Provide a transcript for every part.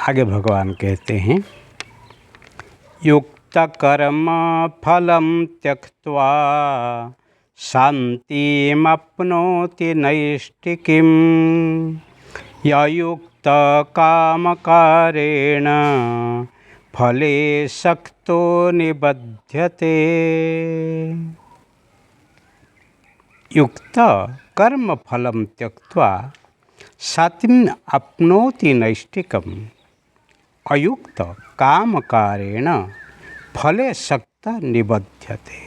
आगे भगवान कहते हैं, युक्त कर्म फलम त्यक्त्वा शांतिमप्नोति नैष्टिकीं युक्त कामकारेण फले सक्तो निबध्यते। युक्त कर्म फलम त्यक्त्वा शांतिम अपनोति नैष्टिकम् अयुक्त कामकारेण फले सक्ता निबध्यते।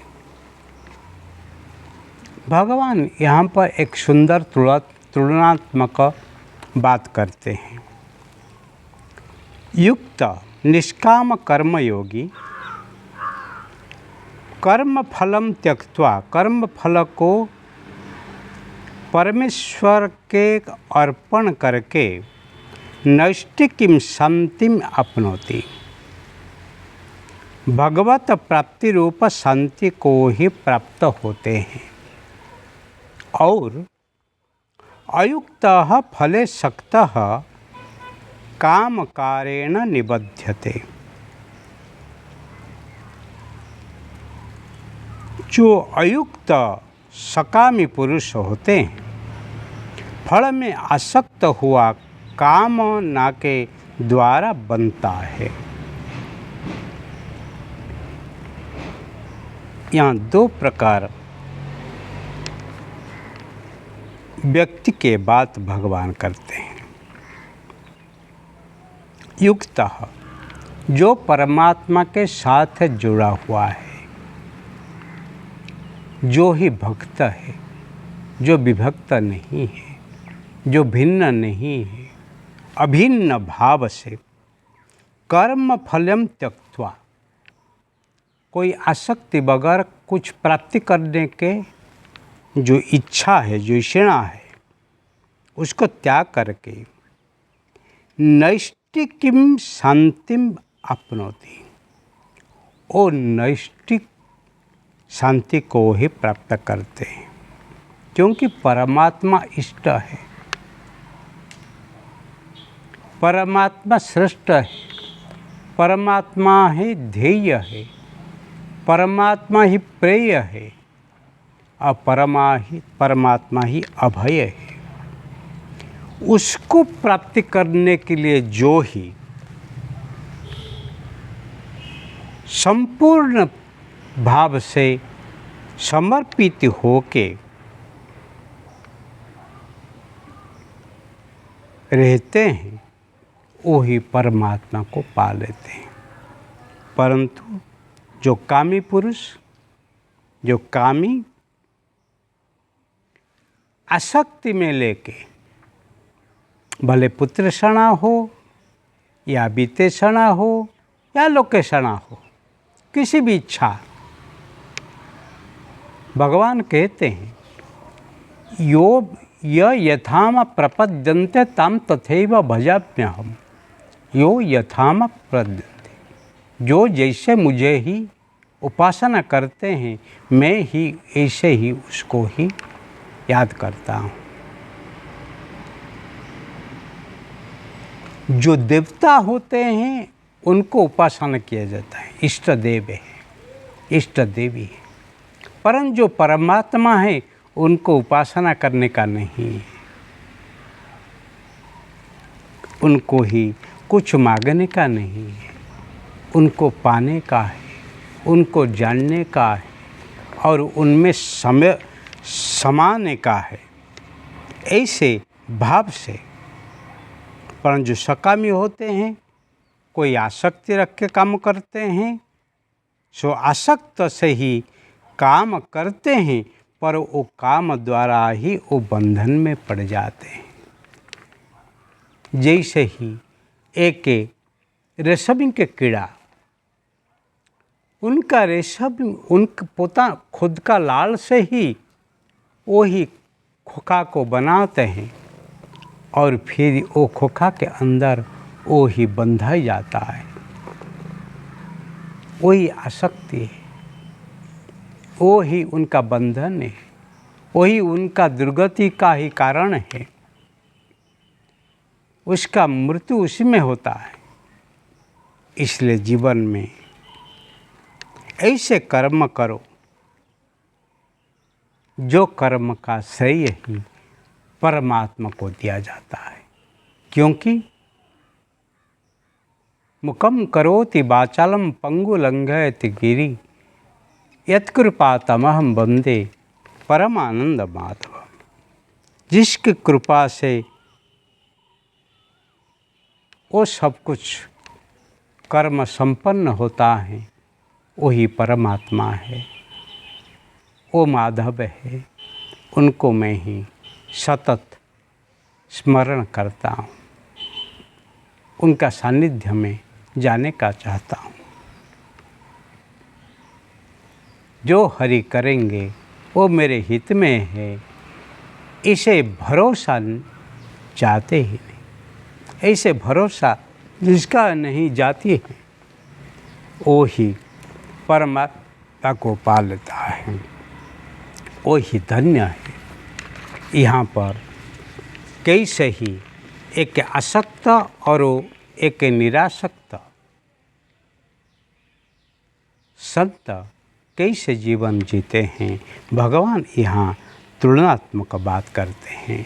भगवान यहाँ पर एक सुंदर तुलनात्मक बात करते हैं। युक्त निष्काम कर्मयोगी कर्म फलम त्यक्त्वा कर्म फल को परमेश्वर के अर्पण करके नैष्टिकीं शांतिम अपनोति भगवत प्राप्ति रूप शांति को ही प्राप्त होते हैं और अयुक्तः फले सक्तः कामकारेण निबध्यते। जो अयुक्त सकामी पुरुष होते हैं, फल में आसक्त हुआ कामना के द्वारा बनता है। यहाँ दो प्रकार व्यक्ति के बात भगवान करते हैं। युक्त जो परमात्मा के साथ जुड़ा हुआ है, जो ही भक्त है, जो विभक्त नहीं है, जो भिन्न नहीं है, अभिन्न भाव से कर्म फलम त्यक्त्वा कोई आसक्ति बगैर कुछ प्राप्ति करने के जो इच्छा है, जो इच्छा है, उसको त्याग करके नैष्टिकीं शांतिम अपनोति, और नैष्टिक शांति को ही प्राप्त करते हैं, क्योंकि परमात्मा इष्ट है, परमात्मा श्रेष्ठ है, परमात्मा ही ध्येय है, परमात्मा ही प्रेय है और परमात्मा ही अभय है। उसको प्राप्ति करने के लिए जो ही संपूर्ण भाव से समर्पित होके रहते हैं, वो ही परमात्मा को पा लेते हैं। परंतु जो कामी पुरुष, जो कामी आसक्ति में लेके भले पुत्र सणा हो या बीते सणा हो या लोके सणा हो, किसी भी इच्छा, भगवान कहते हैं यो यथाम प्रपद्यन्ते ताम तथैव भजाम्यहम्। यो यथाम प्रपद्यन्ते, जो जैसे मुझे ही उपासना करते हैं, मैं ही ऐसे ही उसको ही याद करता हूँ। जो देवता होते हैं उनको उपासना किया जाता है, इष्ट देव है, इष्ट देवी है, परंतु जो परमात्मा है उनको उपासना करने का नहीं है, उनको ही कुछ मांगने का नहीं है, उनको पाने का है, उनको जानने का है और उनमें समय समाने का है, ऐसे भाव से। परंतु जो सकामी होते हैं, कोई आसक्ति रख के काम करते हैं, सो आसक्त से ही काम करते हैं, पर वो काम द्वारा ही वो बंधन में पड़ जाते हैं। जैसे ही एक रेशम के कीड़ा, उनका रेशम उनका पोता खुद का लाल से ही वो ही खोखा को बनाते हैं और फिर वो खोखा के अंदर वो ही बंधा जाता है। वही आसक्ति है, वो ही उनका बंधन है, वही उनका दुर्गति का ही कारण है। उसका मृत्यु उसी में होता है। इसलिए जीवन में ऐसे कर्म करो जो कर्म का श्रेय ही परमात्मा को दिया जाता है। क्योंकि मुखम करोति वाचालम पंगु लंघयति गिरि यत्कृपातमहं वंदे परमानंद माधव। जिसकी कृपा से वो सब कुछ कर्म संपन्न होता है, वही परमात्मा है, वो माधव है। उनको मैं ही सतत स्मरण करता हूँ, उनका सानिध्य में जाने का चाहता हूँ। जो हरि करेंगे वो मेरे हित में है, इसे भरोसा चाहते ही नहीं। ऐसे भरोसा जिसका नहीं जाती है, वो ही परमात्मा को पालता है, वो ही धन्य है। यहाँ पर कैसे ही एक आसक्त और एक निरासक्त संत कैसे जीवन जीते हैं, भगवान यहाँ तुलनात्मक बात करते हैं।